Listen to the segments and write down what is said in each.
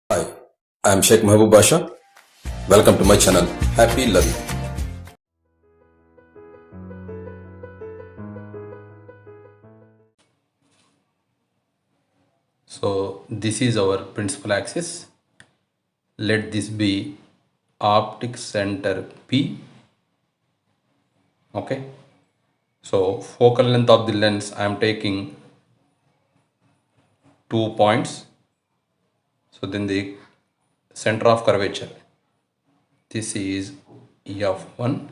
Hi, I am Sheikh Mahbub Basha. Welcome to my channel. Happy learning. So this is our principal axis. Let this be optic center P. Okay. So focal length of the lens, I am taking 2 points. So then the center of curvature, this is F1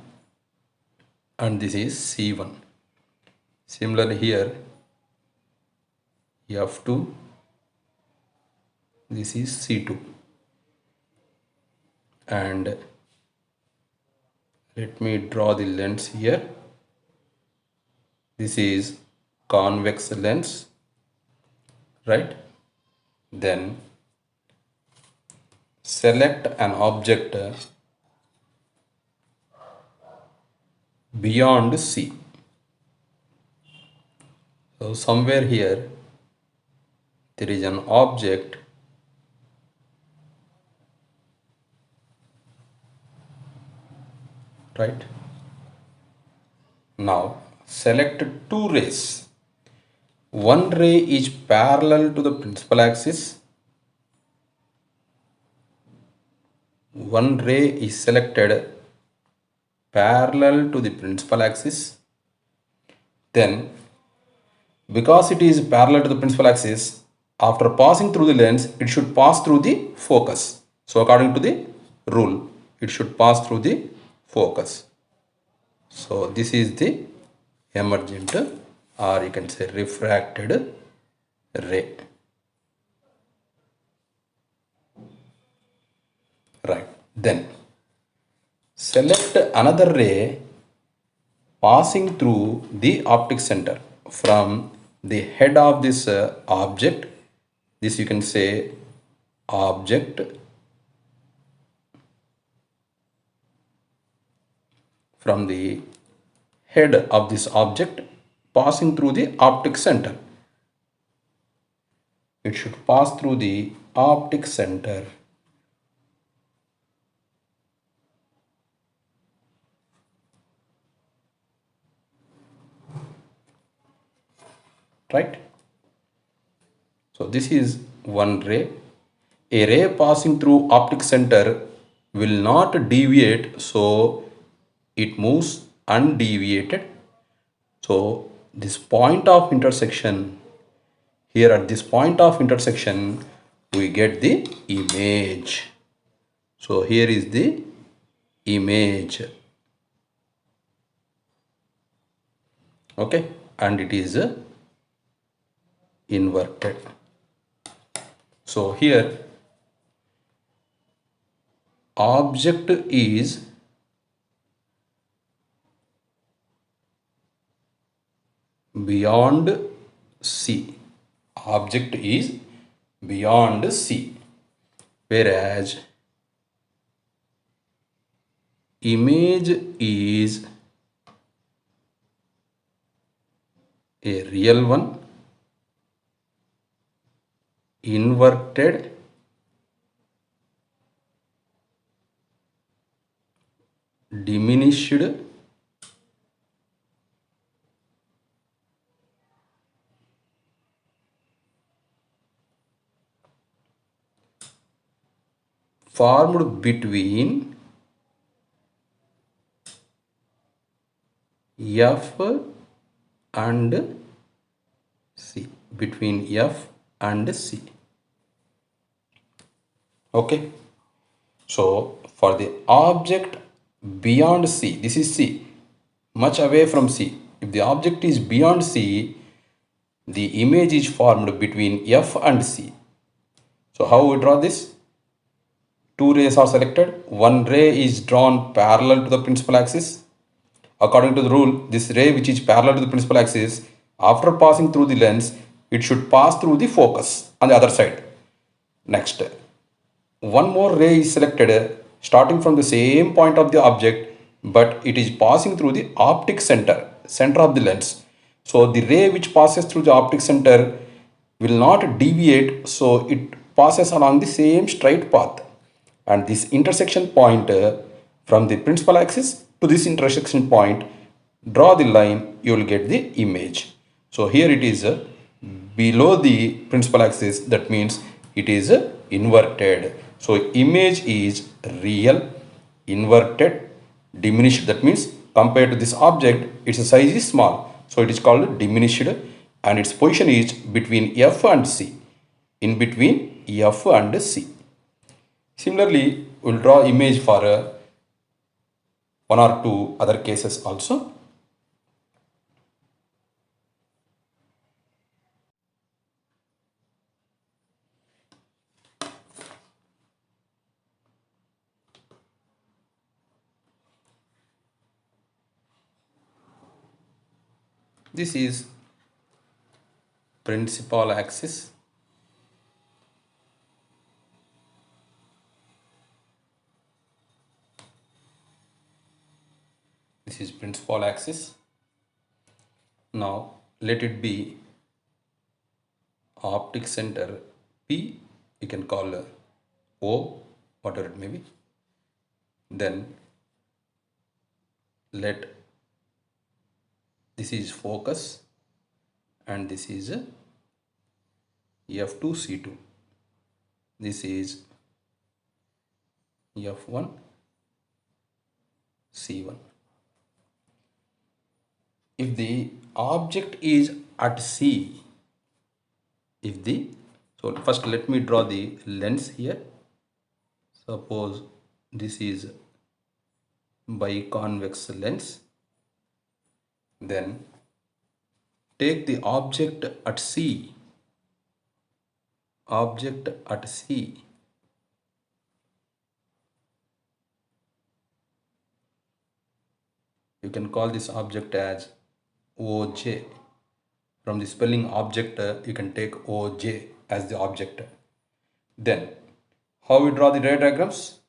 and this is C1. Similarly here, F2, this is C2. And let me draw the lens here. This is convex lens, right? Then select an object beyond C. So somewhere here there is an object right. Now select two rays. One ray is parallel to the principal axis. One ray is selected parallel to the principal axis. Then because it is parallel to the principal axis, after passing through the lens, it should pass through the focus. So according to the rule, it should pass through the focus. So this is the emergent, or you can say refracted ray. Right. Then select another ray passing through the optic center from the head of this object. This you can say object from the head of this object passing through the optic center. It should pass through the optic center. Right? So this is one ray. A ray passing through optic center will not deviate, so it moves undeviated. So this point of intersection, here at this point of intersection, we get the image. So here is the image. Okay, and it is inverted. So here object is beyond C. Object is beyond C, whereas image is a real one, inverted, diminished, formed between F and C, between F and C. Okay, so for the object beyond C, this is C, much away from C. If the object is beyond C, the image is formed between F and C. So how we draw this? Two rays are selected. One ray is drawn parallel to the principal axis. According to the rule, this ray which is parallel to the principal axis, after passing through the lens, it should pass through the focus on the other side. Next, one more ray is selected starting from the same point of the object, but it is passing through the optic center of the lens. So the ray which passes through the optic center will not deviate, so it passes along the same straight path, and this intersection point from the principal axis to this intersection point, draw the line, you will get the image. So here it is below the principal axis, that means it is inverted. So image is real, inverted, diminished, that means compared to this object its size is small, so it is called diminished, and its position is between F and C, in between F and C. Similarly, we'll draw image for one or two other cases also. This is principal axis. This is principal axis. Now let it be optic center P, you can call O, whatever it may be. Then let this is focus, and this is F2 C2. This is F1 C1. If the object is at C, so first let me draw the lens here. Suppose this is biconvex lens. Then take the object at C. Object at C. You can call this object as OJ. From the spelling object, you can take OJ as the object. Then, how we draw the ray diagrams?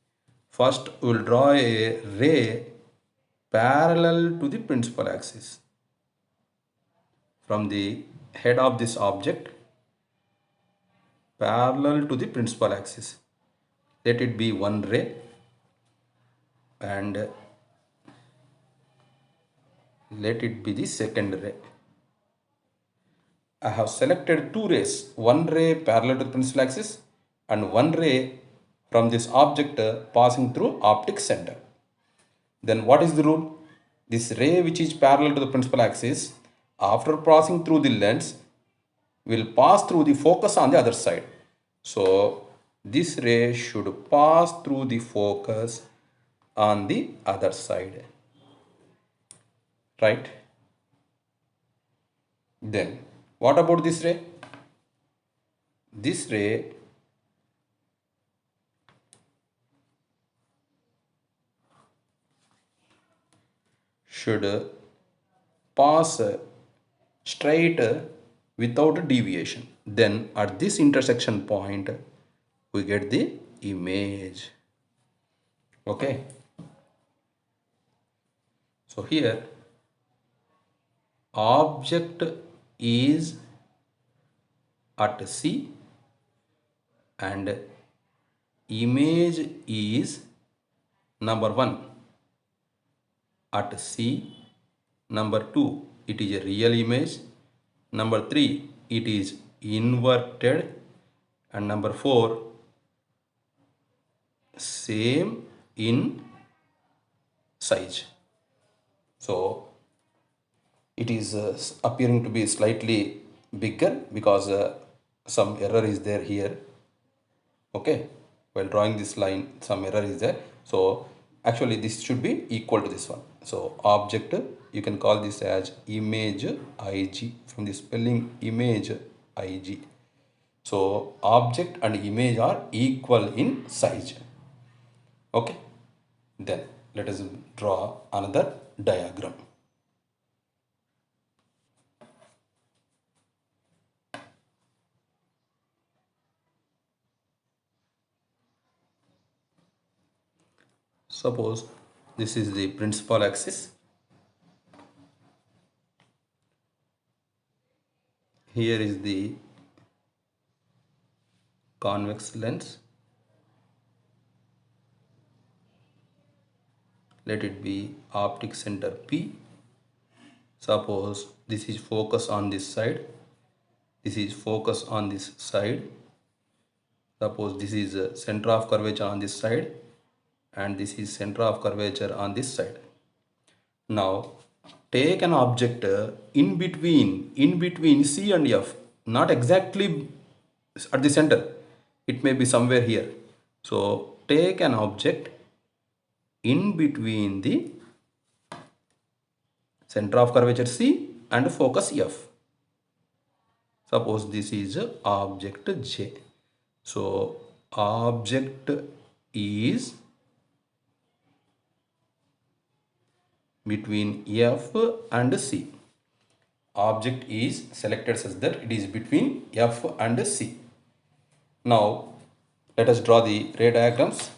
First, we will draw a ray parallel to the principal axis. From the head of this object, parallel to the principal axis. Let it be one ray, and let it be the second ray. I have selected two rays, one ray parallel to the principal axis and one ray from this object passing through optic center. Then what is the rule? This ray which is parallel to the principal axis, after passing through the lens, will pass through the focus on the other side. So this ray should pass through the focus on the other side, right? Then what about this ray? This ray should pass straight without deviation. Then at this intersection point, we get the image. Okay. So here, object is at C and image is number 1 at C, number 2 it is a real image, number 3 it is inverted, and number 4 same in size. So it is appearing to be slightly bigger because some error is there here. Okay, while drawing this line some error is there, so actually this should be equal to this one. So object, you can call this as image ig, from the spelling image ig. So object and image are equal in size. Okay, then let us draw another diagram. Suppose this is the principal axis. Here is the convex lens. Let it be optic center P. Suppose this is focus on this side, this is focus on this side. Suppose this is a center of curvature on this side and this is center of curvature on this side. Now take an object in between C and F, not exactly at the center, it may be somewhere here. So take an object in between the center of curvature C and focus F. Suppose this is object J. So object is between F and C. Object is selected such that it is between F and C. Now let us draw the ray diagrams.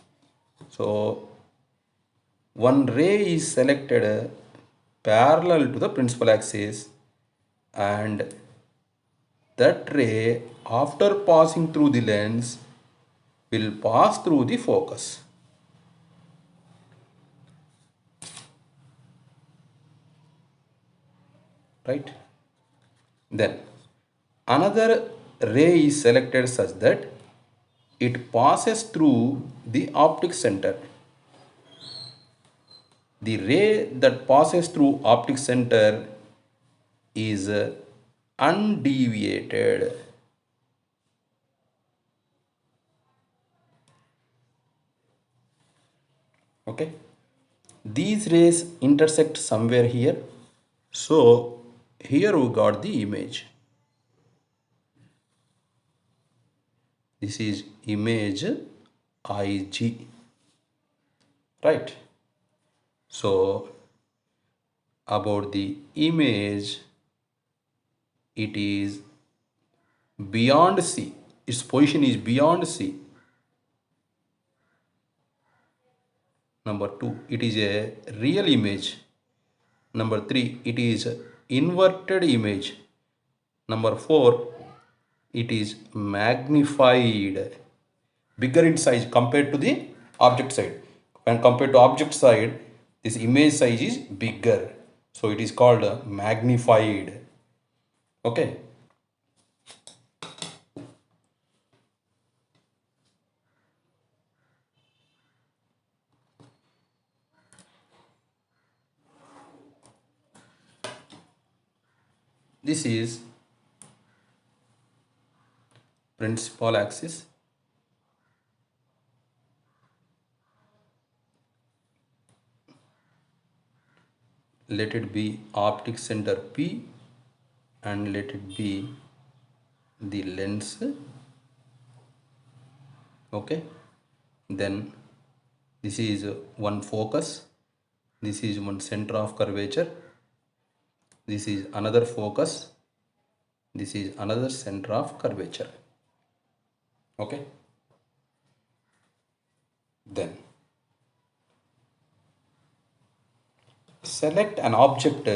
So one ray is selected parallel to the principal axis, and that ray after passing through the lens will pass through the focus. Right? Then another ray is selected such that it passes through the optic center. The ray that passes through optic center is undeviated. Okay, these rays intersect somewhere here. So here we got the image. This is image IG, right? So about the image, it is beyond C, its position is beyond C. Number 2, it is a real image. Number 3, it is inverted image. Number 4, it is magnified, bigger in size compared to the object side. When compared to object side, this image size is bigger, so it is called magnified. Okay. This is principal axis. Let it be optic center P and let it be the lens. Okay, then this is one focus, this is one center of curvature, this is another focus, this is another center of curvature. Okay, then select an object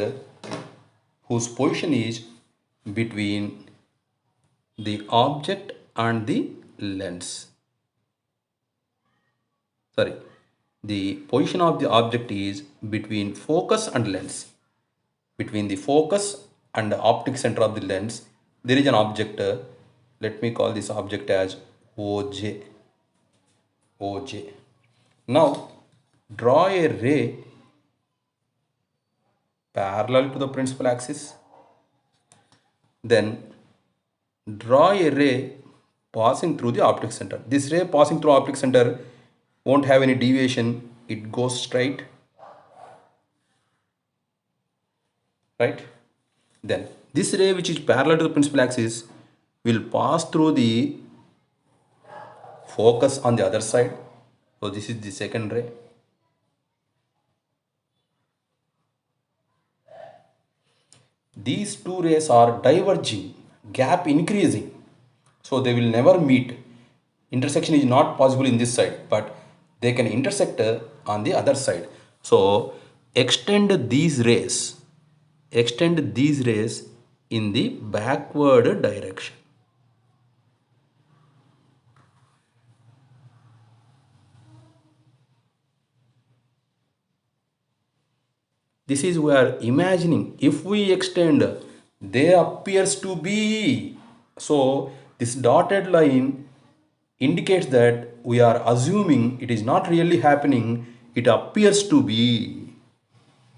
whose position is between the object and the lens. Sorry, the position of the object is between focus and lens. Between the focus and the optic center of the lens, there is an object. Let me call this object as OJ. OJ. Now draw a ray parallel to the principal axis. Then draw a ray passing through the optic center. This ray passing through optic center won't have any deviation, it goes straight, right? Then this ray which is parallel to the principal axis will pass through the focus on the other side. So this is the second ray. These two rays are diverging, gap increasing, so they will never meet. Intersection is not possible in this side, but they can intersect on the other side. So extend these rays in the backward direction. This is we are imagining. If we extend, they appears to be. So this dotted line indicates that we are assuming it is not really happening. It appears to be.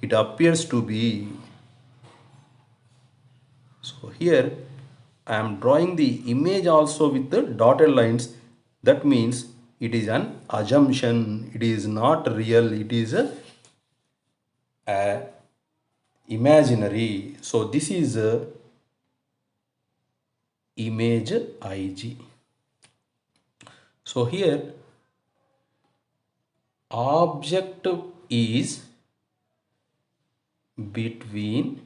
It appears to be. So here I am drawing the image also with the dotted lines. That means it is an assumption. It is not real. It is a imaginary. So this is a image IG. So here object is between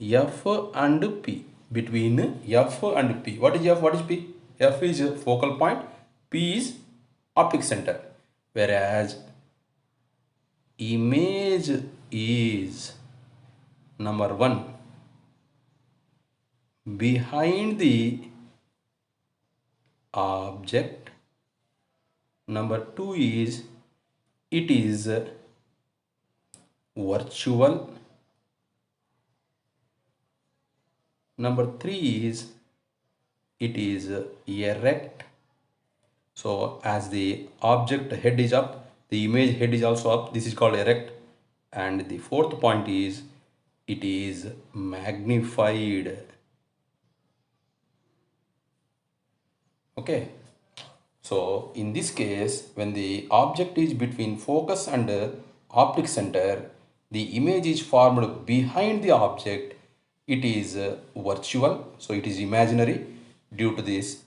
F and P. Between F and P. What is F? What is P? F is a focal point. P is optic center. Whereas image is number one behind the object. Number two is it is virtual. Number three is it is erect. So as the object head is up, the image head is also up. This is called erect. And the fourth point is it is magnified. Okay. So in this case, when the object is between focus and optic center, the image is formed behind the object. It is virtual, so it is imaginary. Due to this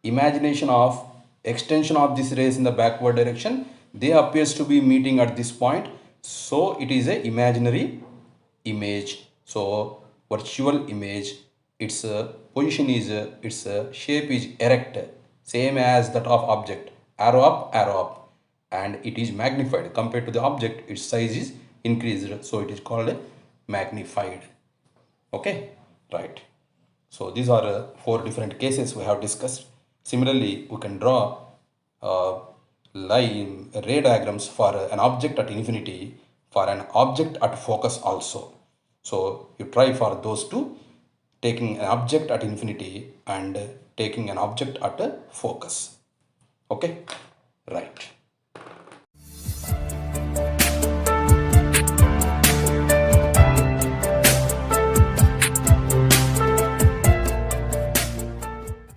imagination of extension of this rays in the backward direction, they appears to be meeting at this point. So it is a imaginary image. So virtual image, its position is its shape is erect, same as that of object, arrow up, and it is magnified compared to the object. Its size is increased, so it is called magnified. Okay, right. So these are four different cases we have discussed. Similarly, we can draw line ray diagrams for an object at infinity, for an object at focus also. So you try for those two, taking an object at infinity and taking an object at a focus. Okay, right.